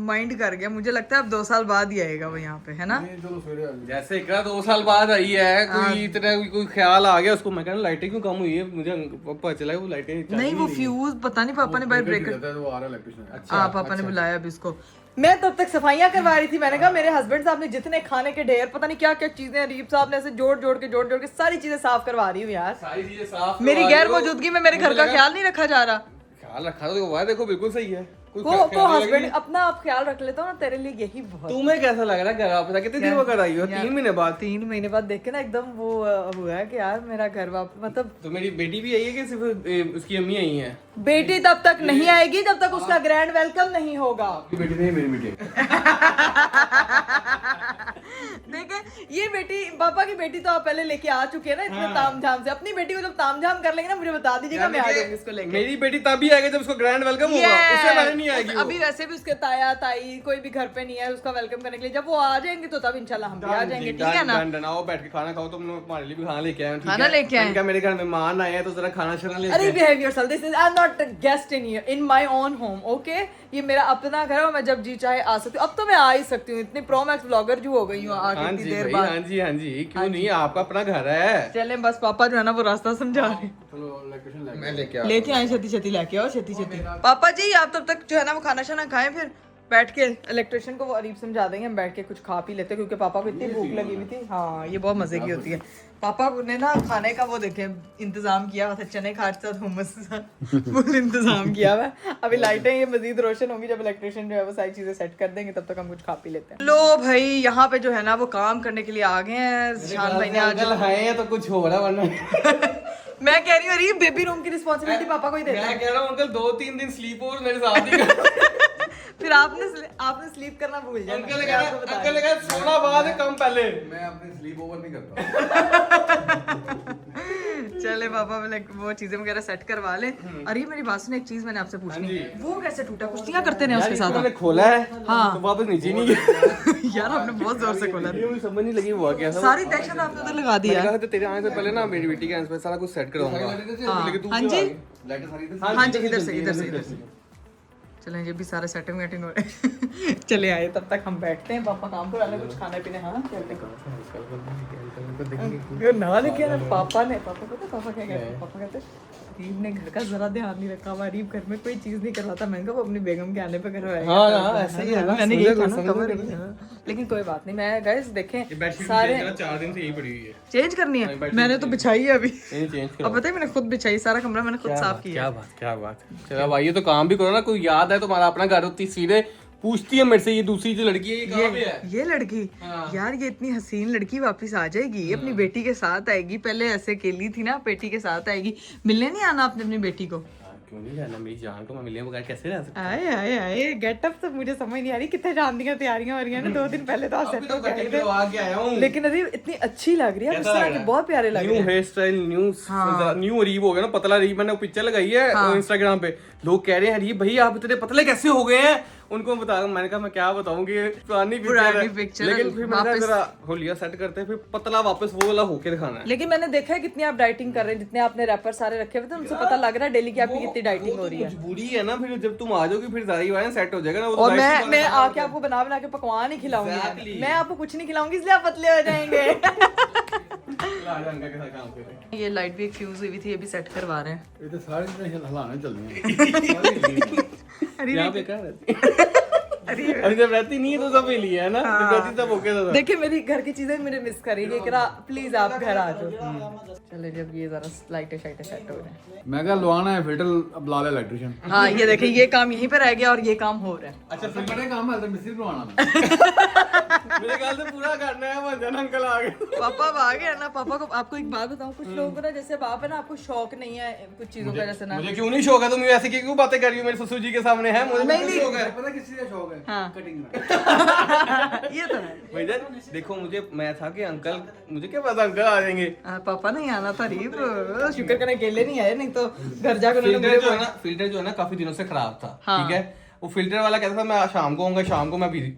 S1: माइंड कर गया, मुझे लगता है अब 2 साल बाद ही आएगा वो यहाँ पे, है ना?
S6: नहीं चलो सवेरे आ जाओ।
S2: जैसे इकरा 2 साल बाद आई है, कोई इतना कोई ख्याल आ गया उसको, मैं कहना लाइटें क्यों कम हुई है, मुझे पता चला वो लाइटें
S1: नहीं वो फ्यूज पता नहीं, पापा ने बाहर ब्रेकर,
S6: रहता है तो वो आ रहा है इलेक्ट्रिशियन।
S1: हाँ पापा ने बुलाया अभी इसको। मैं तब तक सफाइयां करवा रही थी, मैंने कहा मेरे हस्बैंड साहब ने जितने खाने के ढेर, पता नहीं क्या क्या चीजें रीप साहब ने ऐसे जोड़ जोड़ के सारी चीजें साफ करवा रही हूँ यार।
S2: सारी चीजें साफ
S1: मेरी गैर मौजूदगी में मेरे घर का ख्याल नहीं रखा जा रहा।
S2: ख्याल रखा तो हुआ है, देखो बिल्कुल सही है। कोई
S1: को
S2: ख्याल नहीं
S1: हस्बैंड
S2: लगी।
S1: अपना आप ख्याल रख लेता हूँ ना, तेरे लिए यही बहुत।
S2: तुम्हें कैसा लग रहा है घर वापस? कितने दिन बाद आई हो? 3 महीने बाद।
S1: 3 महीने बाद देख के ना एकदम वो हुआ है कि यार मेरा घर वापस, मतलब
S2: तो मेरी बेटी भी आई है कि सिर्फ उसकी अम्मी आई है?
S1: बेटी तब तक नहीं आएगी जब तक उसका ग्रैंड वेलकम नहीं होगा।
S6: आपकी बेटी नहीं मेरी बेटी है।
S1: देखे ये बेटी, पापा की बेटी तो आप पहले लेके आ चुके हैं ना इतने तामझाम से। अपनी बेटी को जब तामझाम कर लेंगे ना मुझे बता दीजिएगा, मैं आ जाऊंगी इसको लेके।
S2: मेरी बेटी तभी आएगी जब उसको ग्रैंड वेलकम होगा, उससे पहले नहीं आएगी वो।
S1: अभी वैसे भी उसके ताया ताई कोई भी घर पे नहीं है उसका वेलकम करने के लिए, जब वो आ जाएंगे तो तब इंशाल्लाह हम भी आ जाएंगे, ठीक है ना?
S2: डन आओ बैठ के खाना खाओ, तुम लोग हमारे लिए भी खाना लेके आए हो, ठीक
S1: खाना
S2: है?
S1: लेके आए?
S2: इनका मेरे घर मेहमान आए हैं तो जरा खाना शाना लेके
S1: अरे
S2: आए।
S1: Behave yourself, this is I am not guest in my own home, okay? ये मेरा अपना घर है और मैं जब जी चाहे आ सकती हूँ। अब तो मैं आ ही सकती हूँ, इतनी प्रो मैक्स ब्लॉगर जो हो गई हूँ
S2: हाँ
S1: आगे
S2: जी
S1: की देर
S2: भाई,
S1: बाद।
S2: हाँ जी क्यों नहीं, आपका अपना घर है।
S1: चले बस पापा जो है ना वो रास्ता समझा रहे हैं।
S6: चलो इलेक्ट्रिशियन लेके
S2: मैं लेके आ
S1: लेके आए, छेती छेती लेके आओ, छेती छेती। पापा जी आप तब तक जो है ना वो खाना शाना खाएं, फिर बैठ के इलेक्ट्रिशियन को वो अरीब समझा देंगे, हम बैठ के कुछ खा पी लेते हैं क्योंकि पापा को इतनी भूख लगी हुई थी। हाँ ये बहुत मजे की होती है। पापा ने ना खाने का वो देखे इंतजाम किया हुआ था, चने खाट साथ हुमस के साथ फुल इंतजाम किया हुआ है। अभी लाइटें ये मजीद रोशन होंगी जब इलेक्ट्रिशियन जो है वो सारी चीजें सेट कर देंगे, तब तक हम कुछ खा पी लेते हैं। लो भाई यहाँ पे जो है ना वो काम करने के लिए आ गए हैं। शान भाई ने आज
S2: है तो कुछ हो रहा वरना
S1: मैं कह रही हूँ अरे बेबी रूम की रिस्पॉन्सिबिलिटी पापा को ही देते
S2: मैं
S1: हैं।
S2: कह रहा हूँ अंकल 2-3 दिन स्लीप ओवर मेरे साथ ही कर।
S1: फिर आपने स्लीप करना भूल जाना।
S2: अंकल लगा सोना बाद है कम पहले।
S6: मैं अपने स्लीप ओवर नहीं करता।
S1: चले पापा वो चीजें वगैरह सेट करवा ले। अरे मेरी बात सुन, एक चीज मैंने आपसे पूछनी है, वो कैसे टूटा? कुश्तियां करते रहे उसके साथ?
S2: मैंने खोला है
S1: हाँ।
S2: तो वापस नीचे नहीं गया।
S1: यार आपने बहुत जोर से खोला।
S2: मुझे समझ नहीं लगी हुआ क्या
S1: सारी टेंशन आपने उधर लगा दी यार।
S2: तो तेरे आने से पहले ना मेरी बेटी के आने से सारा कुछ सेट करवाऊंगा। लेकिन तू
S1: हाँ जी
S6: लाइटें सारी
S1: हाँ जी इधर से चलें ये भी सारे सेटिंग वेटिंग हो रहे। चले आए तब तक हम बैठते हैं, पापा काम करा ले कुछ खाने पीने। हाँ ना लेके आना पापा ने। पापा पता पापा क्या कहते हैं? पापा कहते अरीब ने घर का जरा ध्यान नहीं रखा हुआ, अरीब घर में कोई चीज नहीं करवाता। मैंने कहा वो अपनी बेगम के आने पे करवाएगा।
S2: हाँ ऐसा ही है ना,
S1: मैंने यही कहा ना कवर। लेकिन कोई बात नहीं, मैं गाइस देखें सारे
S2: 4 दिन से यही पड़ी हुई है।
S1: चेंज करनी है। मैंने तो बिछाई है अभी,
S2: चेंज
S1: अब पता है मैंने खुद बिछाई, सारा कमरा मैंने खुद साफ किया।
S2: क्या बात। चलो भाई ये तो काम भी करो ना, कोई याद है तुम्हारा अपना घर होती सीधे पूछती है मेरे से ये दूसरी जो लड़की है ये कहाँ पे है?
S1: ये लड़की यार ये इतनी हसीन लड़की वापस आ जाएगी, अपनी बेटी के साथ आएगी। पहले ऐसे अकेली थी ना, बेटी के साथ आएगी। मिलने नहीं आना आपने अपनी बेटी को?
S2: क्यों नहीं जाना, मेरी जान को मैं मिलने बगैर कैसे रह सकता
S1: आए आए आए गेटअप तो मुझे समझ नहीं आ रही, कितने शादी की तैयारियां हो रही हैं ना। 2 दिन पहले तो आप सेट हो गए थे,
S2: आके आया हूँ।
S1: लेकिन अरे इतनी अच्छी लग रही है, उस तरह की बहुत प्यारे लग रहे
S2: न्यू
S1: हैं।
S2: हेयर स्टाइल, न्यू अरीब हो गया ना, पतला अरीब। मैंने पिक्चर लगाई है इंस्टाग्राम पे, लोग कह रहे हैं अरीब भाई आप इतने पतले कैसे हो गए हैं? उनको बता, मैंने कहा मैं क्या बताऊं कि पुरानी पिक्चर है। लेकिन फिर मैंने जरा हो लिया सेट करते हैं, फिर पतला वापस वो वाला होके दिखाना है।
S1: लेकिन मैंने देखा है कितनी आप डाइटिंग कर रहे हैं, जितने आपने रैपर सारे रखे हुए थे उनसे पता लग रहा है डेली की आपकी कितनी डाइटिंग हो रही है।
S2: मजबूरी है ना, फिर जब तुम आ जाओगे फिर सारी वाला सेट हो जाएगा ना।
S1: और मैं आके आपको बना बना के पकवान ही खिलाऊंगी। मैं आपको कुछ नहीं खिलाऊंगी इसलिए आप पतले हो जाएंगे। ये लाइट भी एक फ्यूज हुई थी, ये भी सेट करवा रहे हैं।
S6: ये तो सारी चीजें हिलाने चल रही हैं।
S2: यहाँ पे क्या रहती है? अरे जब रहती नहीं है तो सब लिए है ना, जब रहती तब ओके था।
S1: देखिए मेरी घर की चीजें मेरे मिस करेगी, प्लीज आप घर आ जाओ। चले जब ये जरा लाइटें शाइटें सेट हो रहे हैं।
S6: मैं कहा लवाना है फिल्टर, अब ला ले इलेक्ट्रिशियन।
S1: हाँ ये देखिए ये काम यहीं पे रह गया और ये काम हो रहा है।
S6: अच्छा फिर बड़े काम है तो मिस्त्री लवाना।
S2: मेरे ख्याल से पूरा करना है, मंजन अंकल आ गए।
S1: पापा अब आ गए ना। पापा को आपको एक बात बताऊं, कुछ लोगों को ना जैसे बाप है ना, आपको शौक नहीं है कुछ चीजों का, जैसे ना
S2: मुझे क्यों नहीं शौक है? तुम ऐसे क्यों बातें कर रही हो मेरे ससुर जी के सामने? है मुझे नहीं शौक है।
S6: पता किस चीज का शौक है?
S1: हाँ।
S6: कटिंग का।
S1: ये तो है।
S2: भैया देखो मुझे, मैं था कि अंकल, मुझे क्या पता अंकल आ जाएंगे।
S1: पापा नहीं आना था रीब, शुक्र करने अकेले नहीं आए, नहीं तो घर जाकर
S2: फिल्टर जो है ना काफी दिनों से खराब था। ठीक है, वो फिल्टर वाला कहता था मैं शाम को आऊंगा, शाम को मैं बिजी।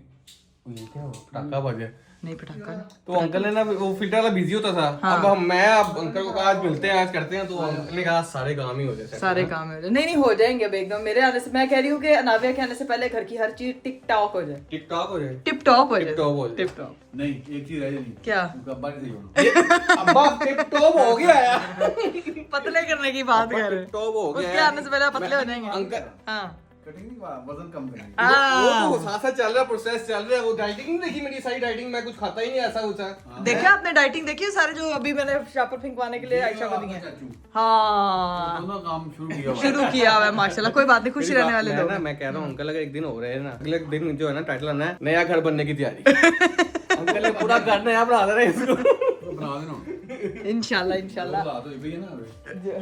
S2: ये क्या हुआ? पटाखा बजे
S1: नहीं पटाखा।
S2: तो अंकल ने ना वो फिल्टर वाला बिजी होता था। अब मैं अंकल को कहा आज मिलते हैं, आज करते हैं, तो अंकल ने कहा सारे काम ही हो जाए,
S1: सारे काम हो जाए। नहीं हो जाएंगे अब एकदम। मेरे आने से मैं कह रही हूँ कि अनाविया के आने से पहले घर की हर चीज टिक टॉक हो जाए।
S2: टिक टॉक हो जाए,
S1: टिप टॉप हो जाए,
S2: टिप टॉप हो जाए।
S1: Tip top.
S6: नहीं एक चीज रह जानी।
S1: क्या?
S6: अब्बा नहीं सही होना।
S2: अब्बा टिप टॉप हो गया यार।
S1: पतले करने की बात कर रहे हैं।
S2: टॉप हो गया
S1: उसके आने से पहले पतले हो जाएंगे
S2: अंकल।
S1: हाँ
S6: कटिंग नहीं, वजन कम करनी।
S2: वो तो साथ साथ चल रहा है, प्रोसेस चल रहा है। वो डाइटिंग नहीं देखी मेरी, सारी डाइटिंग मैं कुछ खाता ही नहीं ऐसा कुछ है।
S1: देखिए आपने डाइटिंग देखी है सारे जो अभी मैंने शापर फिंकवाने के लिए आयशा को दी है। हाँ
S6: दोनों काम शुरू किया हुआ है।
S1: शुरू किया हुआ है माशाल्लाह। कोई बात नहीं, खुश रहने वाले लोग।
S2: मैं कह रहा हूँ अंकल अगर एक दिन हो रहे हैं ना, अगले दिन जो है ना टाइटल आना है नया घर बनने की तैयारी। अंकल ने पूरा घर नया बना देना है इसको।
S6: तो बना देना।
S1: इंशाल्लाह इंशाल्लाह।
S6: तो तो ये ना अबे।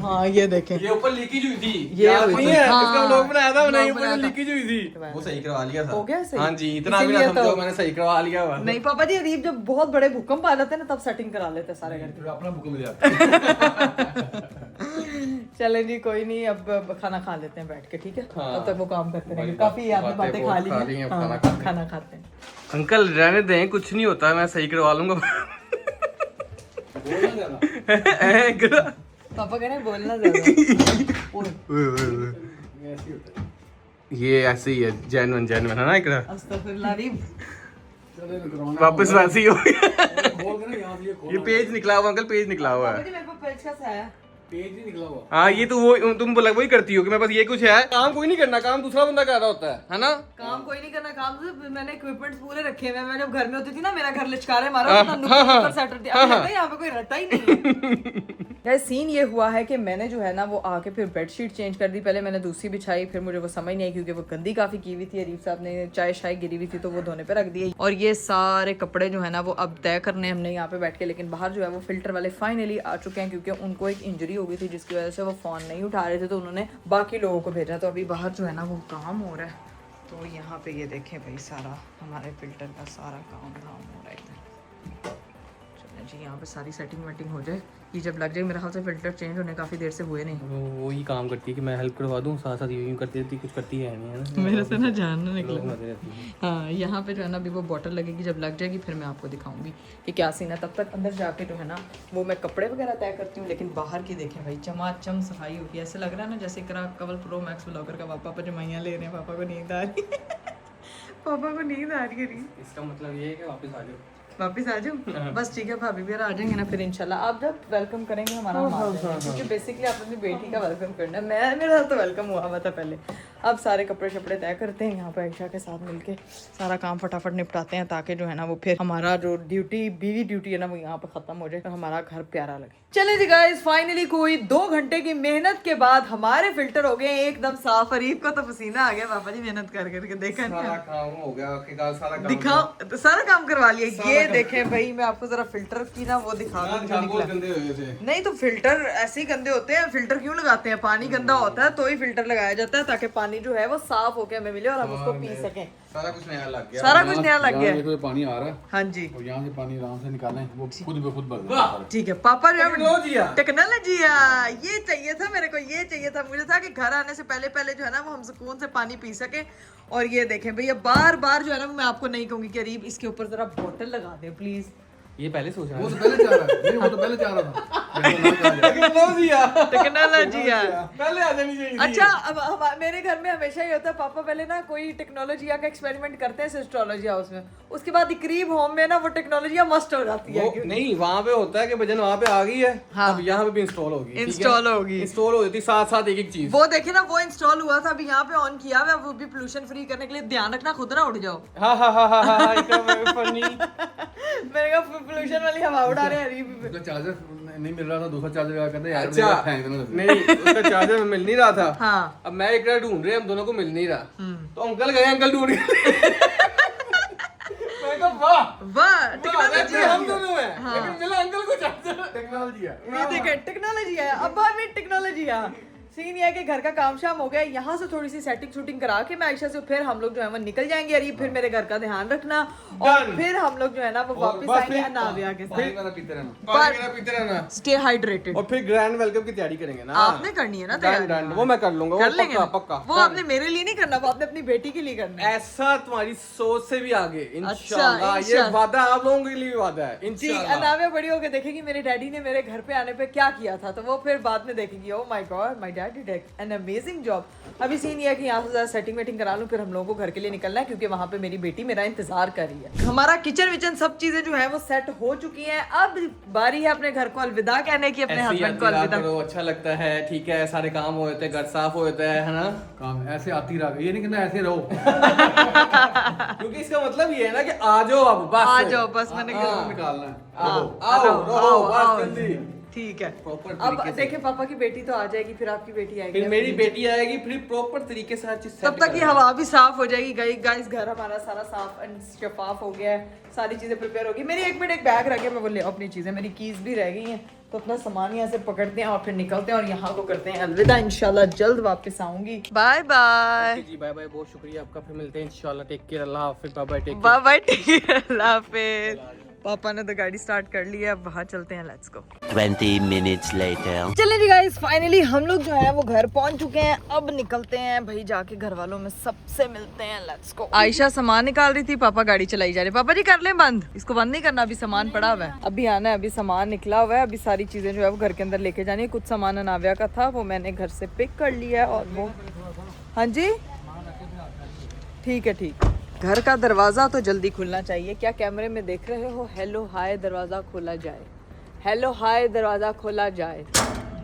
S1: हाँ ये देखें,
S2: ये ऊपर लीकेज हुई थी,
S1: ये
S2: याद
S1: हुई
S2: नहीं
S1: थी।
S2: है?
S1: हाँ,
S2: इसका व्लॉग बनाया था मैंने,
S1: व्लॉग
S2: ऊपर
S1: बनाया था।
S2: लीकेज हुई थी, वो सही करवा लिया था।
S1: हो गया सही?
S2: हाँ जी, इतना भी ना
S1: इसीलिए
S2: समझो
S1: तो-
S2: मैंने सही करवा लिया हुआ।
S1: नहीं पापा जी, अरीब जब बहुत बड़े भूकंप आ जाते हैं ना तब सेटिंग करा लेते हैं सारे घर
S6: फिर अपना भूख मिल जाता है।
S1: की। चलें जी कोई नहीं, अब खाना खा लेते हैं बैठ के, ठीक है?
S2: हाँ।
S1: तब तक वो काम करते रहेंगे।
S2: भाई,
S1: काफी आपने
S2: बातें
S1: बातें
S2: बहुत
S1: खा
S2: खा
S1: ली
S2: ली
S1: हैं।
S2: हैं,
S1: हाँ,
S2: खाना
S1: अब खाना खाते हैं।
S2: अंकल रहने दें, कुछ नहीं होता, मैं सही करवा लूंगा।
S6: बोलना ज्यादा।
S1: पापा कह रहे हैं बोलना ज्यादा।
S6: ऐसे ही होता है।
S2: ये ऐसे ही है, जेन्युइन है ना इकरा।
S1: अस्तगफुरुल्लाह अरीब।
S6: चलो करवाना।
S2: वापस वैसे ही हो गया।
S6: खोल के ना यहाँ से ये खोल।
S2: ये पेज निकला हुआ अंकल, पेज निकला हुआ
S1: पापा
S2: है।
S1: जी मेरे को पेज कैसे आया?
S6: पेज नहीं निकला हुआ।
S2: हाँ ये तो वो तुम वही करती हो कि मैं बस ये कुछ है, काम कोई नहीं करना, काम दूसरा बंदा कर रहा होता है ना।
S1: काम कोई नहीं करना, काम से मैंने इक्विपमेंट्स पूरे रखे हुए हैं। मैं जब घर में होती थी ना, मेरा घर लिचकारे मारा होता था, सैटरडे यहाँ पे कोई रटा ही नहीं है। गाइस सीन ये हुआ है कि मैंने जो है ना वो आके फिर बेडशीट चेंज कर दी। पहले मैंने दूसरी बिछाई, फिर मुझे वो समझ नहीं आई क्योंकि वो गंदी काफी की हुई थी। अरीफ साहब ने चाय शाय गिरी हुई थी तो वो धोने पे रख दिए। और ये सारे कपड़े जो है ना वो अब तय करने हमने यहाँ पे बैठ के, लेकिन बाहर जो है वो फिल्टर वाले फाइनली आ चुके हैं क्योंकि उनको एक इंजरी हो गई थी जिसकी वजह से वो फोन नहीं उठा रहे थे, तो उन्होंने बाकी लोगों को भेजा। तो अभी बाहर जो है ना वो काम हो रहा है। तो यहाँ पे ये देखें भाई, सारा हमारे फिल्टर का सारा काम हो रहा है इधर। चलें जी, यहाँ पे सारी सेटिंग वेटिंग हो जाए, ये जब लग जाए। मेरे ख्याल से फिल्टर चेंज होने काफी देर से हुए नहीं।
S2: वो ही काम करती है कि मैं हेल्प करवा दूं, साथ साथ यूं करती रहती, कुछ करती है नहीं, है ना।
S1: मेरे से ना जान ना निकले।
S2: लोग मजे रहती है।
S1: हाँ, यहाँ पे जो है ना अभी वो बॉटल लगेगी, जब लग जाएगी फिर मैं आपको दिखाऊंगी कि क्या सीन है। तब तक अंदर जाके जो है ना वो मैं कपड़े वगैरह तय करती हूँ। लेकिन बाहर की देखें भाई, चमाचम सफाई होगी। ऐसे लग रहा है ना जैसे कवल प्रो मैक्स ब्लॉगर का पापा पजामाइयाँ ले रहे हैं, पापा को नींद आ रही पापा को नींद आ रही है।
S2: इसका मतलब ये है कि वापस आ जाओ,
S1: वापिस आ जाऊँ? बस ठीक है, भाभी भी आ जाएंगे ना फिर इंशाल्लाह। आप जब वेलकम करेंगे हमारा हम आ जाएंगे, क्योंकि बेसिकली आप अपनी बेटी का वेलकम करना है। मैं मेरा तो वेलकम हुआ हुआ था पहले। अब सारे कपड़े शपड़े तय करते हैं, यहाँ पर आयशा के साथ मिलके सारा काम फटाफट निपटाते हैं ताकि जो है ना वो फिर हमारा जो ड्यूटी बीवी ड्यूटी है ना वो यहाँ पे खत्म हो जाए और हमारा घर प्यारा लगे। चले जी गाइस, फाइनली कोई 2 घंटे की मेहनत के बाद हमारे फिल्टर हो गए एकदम साफ। अरीब को तो पसीना आ गया, पापा जी मेहनत कर करके देखा
S2: सारा काम हो गया, आखिरकार सारा काम
S1: दिखाओ, तो सारा काम करवा लिया। ये देखें भाई, मैं आपको जरा फिल्टर की ना वो दिखा दूं जो निकला।
S2: गंदे हुए थे।
S1: नहीं तो फिल्टर ऐसे ही गंदे होते हैं। फिल्टर क्यों लगाते हैं? पानी गंदा होता है तो ही फिल्टर लगाया जाता है ताकि पानी जो है वो साफ होके हमें मिले और हम उसको पी सकें।
S2: सारा कुछ नया लग गया,
S1: सारा कुछ नया लग गया।
S6: देखो पानी आ रहा है
S1: हाँ जी,
S6: और यहाँ से पानी आराम से निकालें, वो खुद ब खुद भर रहा है।
S1: ठीक है पापा जो
S2: टेक्नोलॉजी है।
S1: टेक्नोलॉजी है, ये चाहिए था मेरे को, ये चाहिए था। मुझे था कि घर आने से पहले पहले जो है ना वो हम सुकून से पानी पी सके। और ये देखें भैया, बार बार जो है ना मैं आपको नहीं कहूंगी कि अरीब इसके ऊपर जरा बोतल लगा दे प्लीज।
S2: ये पहले सोच रहा
S6: वो तो पहले चाह रहा है, नहीं वो तो पहले चाह रहा था।
S2: टेक्नोलॉजी है,
S1: टेक्नोलॉजी है।
S2: पहले आ जानी चाहिए।
S1: अच्छा, अब मेरे घर में हमेशा ही होता है, पापा पहले ना कोई टेक्नोलॉजिया का एक्सपेरिमेंट करते हैं सिस्ट्रोलॉजी हाउस में, उसके बाद करीब होम में ना वो टेक्नोलॉजिया मस्ट हो जाती है।
S2: वो नहीं, वहाँ पे होता है कि भजन वहाँ पे आ गई है,
S1: हाँ।
S2: अब यहाँ पे भी इंस्टॉल होगी।
S1: इंस्टॉल होगी,
S2: इंस्टॉल हो जाती साथ साथ एक एक चीज।
S1: वो देखिए ना, वो इंस्टॉल हुआ था, अभी यहाँ पे ऑन किया हुआ है, वो भी पोल्यूशन फ्री करने के लिए। ध्यान रखना खुद ना उड़ जाओ।
S2: हाँ हाँ हाँ हाँ हाँ, फनी।
S1: मेरे का पोल्यूशन वाली हवा उड़ा रहे हैं।
S6: उसका चार्जर नहीं मिल रहा था, दूसरा चार्जर लगा कहते यार
S2: अच्छा,
S6: फेंक देना।
S2: नहीं उसका चार्जर मिल नहीं रहा था।
S1: हाँ।
S2: अब मैं एक ढूंढ रहे, हम दोनों को मिल नहीं रहा, तो अंकल गए, अंकल ढूंढ गए। मैं कहा वाह
S1: वाह, टेक्नोलॉजी
S2: हम दोनों हैं, लेकिन मिला अंकल को चार्जर।
S6: टेक्नोलॉजी है।
S1: ये देखे टेक्नोलॉजी है, अब भी टेक्नोलॉजी है। सीन ये है कि घर का काम शाम हो गया, यहाँ से थोड़ी सी सेटिंग शूटिंग करा के मैं आयशा से फिर हम लोग जो है वो निकल जाएंगे। अरीब फिर मेरे घर का ध्यान रखना और फिर हम लोग जो है ना वो वापस आएंगे अनाविया के
S6: पानी
S1: साथ।
S6: वाला पीते रहना।
S2: पानी मेरा पीते रहना
S1: स्टे हाइड्रेटेड।
S2: और फिर ग्रैंड वेलकम की तैयारी करेंगे ना।
S1: आपने करनी है ना
S2: ग्रैंड
S1: तैयारी,
S2: ग्रैंड वो मैं कर लूंगा,
S1: कर
S2: वो
S1: लेंगे
S2: पक्का
S1: ना?
S2: पक्का।
S1: वो आपने मेरे लिए नहीं करना, वो आपने अपनी बेटी के लिए करना है।
S2: ऐसा तुम्हारी सोच से भी आगे इंशाल्लाह, ये
S1: इंशाल्लाह।
S2: वादा आप लोगों के लिए भी वादा है
S1: जी,
S2: इंशाल्लाह।
S1: अनाविया बड़ी होके देखेगी मेरे डैडी ने मेरे घर पे आने पे क्या किया था, तो वो फिर बाद में देखेगी। Oh my God, my dad did an amazing job. अभी सीन ये है कि यहाँ से ज़रा सेटिंग वेटिंग करा लूँ, फिर हम लोगों को घर के लिए निकलना है क्योंकि वहाँ पे मेरी बेटी मेरा इंतजार कर रही है। हमारा किचन विचन सब चीजें जो है वो सेट हो चुकी हैं। अब बारी है अपने घर को अलविदा कहने की, अपने
S2: ऐसे ही
S1: हस्बैंड को
S2: याद
S1: अलविदा।
S2: करो, अच्छा लगता है, ठीक है, सारे काम हो जाते हैं, घर साफ हो जाता है ना।
S6: काम ऐसे आती रहा, ये नहीं कहना ऐसे रहो।
S2: क्योंकि इसका मतलब ये है ना कि आ जाओ, अब बस
S1: आ जाओ, बस मैंने
S6: काम निकालना है।
S2: आओ रहो बस जल्दी।
S1: ठीक है।
S2: प्रॉपर
S1: अब
S2: तरीके से।
S1: देखिए पापा की बेटी तो आ जाएगी, फिर आपकी बेटी आएगी,
S2: फिर मेरी बेटी आएगी, फिर प्रॉपर तरीके से हर चीज
S1: तब तक ये हवा भी साफ हो जाएगी। गाइस घर हमारा सारा साफ एंड शफाफ हो गया है, सारी चीजें प्रिपेयर होगी। मेरी एक मिनट एक बैग रख के मैं बोले अपनी चीजें, मेरी कीज भी रह गई हैं, तो अपना सामान यहाँ से पकड़ते हैं और फिर निकलते हैं और यहाँ को करते हैं अलविदा। इंशाल्लाह जल्द वापस आऊंगी। Bye bye.
S2: जी बाय बाय, बहुत शुक्रिया आपका, फिर मिलते हैं इंशाल्लाह। टेक केयर, अल्लाह हाफिज, bye bye, take care.
S1: Bye bye, ठीक है, अल्लाह हाफिज। पापा ने तो गाड़ी स्टार्ट कर ली है, अब वहाँ चलते हैं, लेट्स गो।
S7: 20 minutes later.
S1: चलिए जी गाइस, फाइनली हम लोग जो है वो घर पहुंच चुके हैं। अब निकलते हैं भाई, जाके घर वालों में सबसे मिलते हैं, लेट्स गो। आयशा सामान निकाल रही थी, पापा गाड़ी चलाई जा रहे। पापा जी कर लें बंद, इसको बंद नहीं करना, अभी सामान पड़ा हुआ है, अभी आना है, अभी सामान निकला हुआ है, अभी सारी चीजें जो है वो घर के अंदर लेके जानी है। कुछ सामान अनाविया का था, वो मैंने घर से पिक कर लिया है और वो हाँ जी ठीक है, ठीक। घर का दरवाजा तो जल्दी खुलना चाहिए। क्या कैमरे में देख रहे हो? हेलो हाय दरवाजा खोला जाए, हेलो हाय दरवाजा खोला जाए।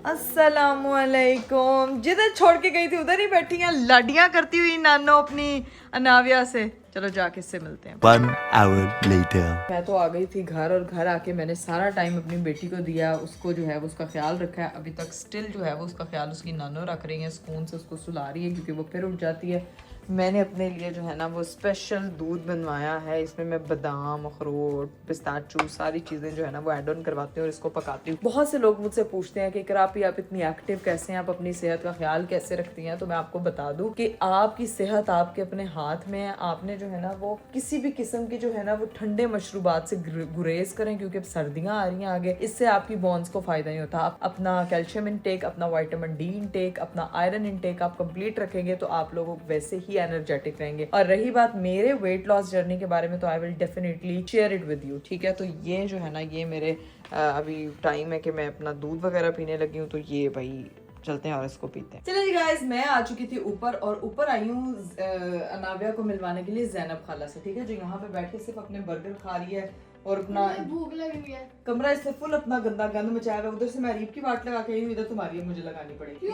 S1: अस्सलामुअलैकुम। जिधर छोड़ के गई थी उधर ही बैठी हैं लाडियां करती हुई नानो अपनी अनाविया से। चलो जाके इससे मिलते हैं।
S7: 1 hour later.
S1: मैं तो आ गई थी घर और घर आके मैंने सारा टाइम अपनी बेटी को दिया, उसको जो है वो उसका ख्याल रखा है। अभी तक स्टिल जो है वो उसका ख्याल उसकी नानो रख रही है, सुकून से उसको सुला रही है क्योंकि वो फिर उठ जाती है। मैंने अपने लिए जो है ना वो स्पेशल दूध बनवाया है। इसमें मैं बादाम, अखरोट, पिस्ताचू सारी चीज़ें जो है ना वो ऐड ऑन करवाती हूँ और इसको पकाती हूँ। बहुत से लोग मुझसे पूछते हैं कि करापी आप इतनी एक्टिव कैसे हैं, आप अपनी सेहत का ख्याल कैसे रखती हैं। तो मैं आपको बता दूँ कि आपकी सेहत आपके अपने हाथ में है। आपने जो है ना वो किसी भी किस्म की जो है ना वो ठंडे मशरूबात से गुरेज करें क्योंकि अब सर्दियाँ आ रही हैं आगे। इससे आपकी बोन्स को फायदा नहीं होता। आप अपना कैल्शियम इनटेक, अपना विटामिन डी इनटेक, अपना आयरन इनटेक आप कंप्लीट रखेंगे तो आप लोग वैसे ही एनर्जेटिक रहेंगे। और रही बात मेरे वेट लॉस जर्नी के बारे में तो I will definitely share it with you, ठीक है। तो ये जो है ना ये मेरे अभी टाइम है कि मैं अपना दूध वगैरह पीने लगी हूँ। तो ये भाई चलते हैं और इसको पीते हैं। चलिए जी गाइस, मैं आ चुकी थी ऊपर और ऊपर आई हूँ अनाविया को मिलवाने के लिए ज़ैनब खाला से, ठीक है, जो यहाँ पे बैठ के सिर्फ अपने बर्गर खा रही है और अपना
S8: भूख लगी हुई है।
S1: कमरा इससे फुल अपना गंदा गंद मचाया हुआ। उधर से मैं अरीब की वाट लगा के आई हूँ, इधर तुम्हारी मुझे लगानी पड़ेगी।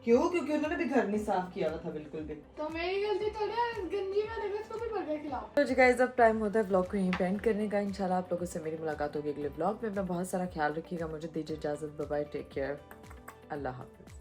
S1: क्यों? क्योंकि उन्होंने भी घर नहीं साफ किया हुआ था बिल्कुल भी।
S8: तो मेरी गलती थोड़ी है, गंजी में देखो इसको भी बर्गर खिलाओ।
S1: तो जी गाइस, अब टाइम होता है व्लॉग को यहीं पे एंड करने का। इंशाल्लाह आप लोगों से मेरी मुलाकात होगी अगले व्लॉग में। अपना बहुत सारा ख्याल रखिएगा। मुझे दीजिए इजाजत। बाय बाय, टेक केयर, अल्लाह हाफिज।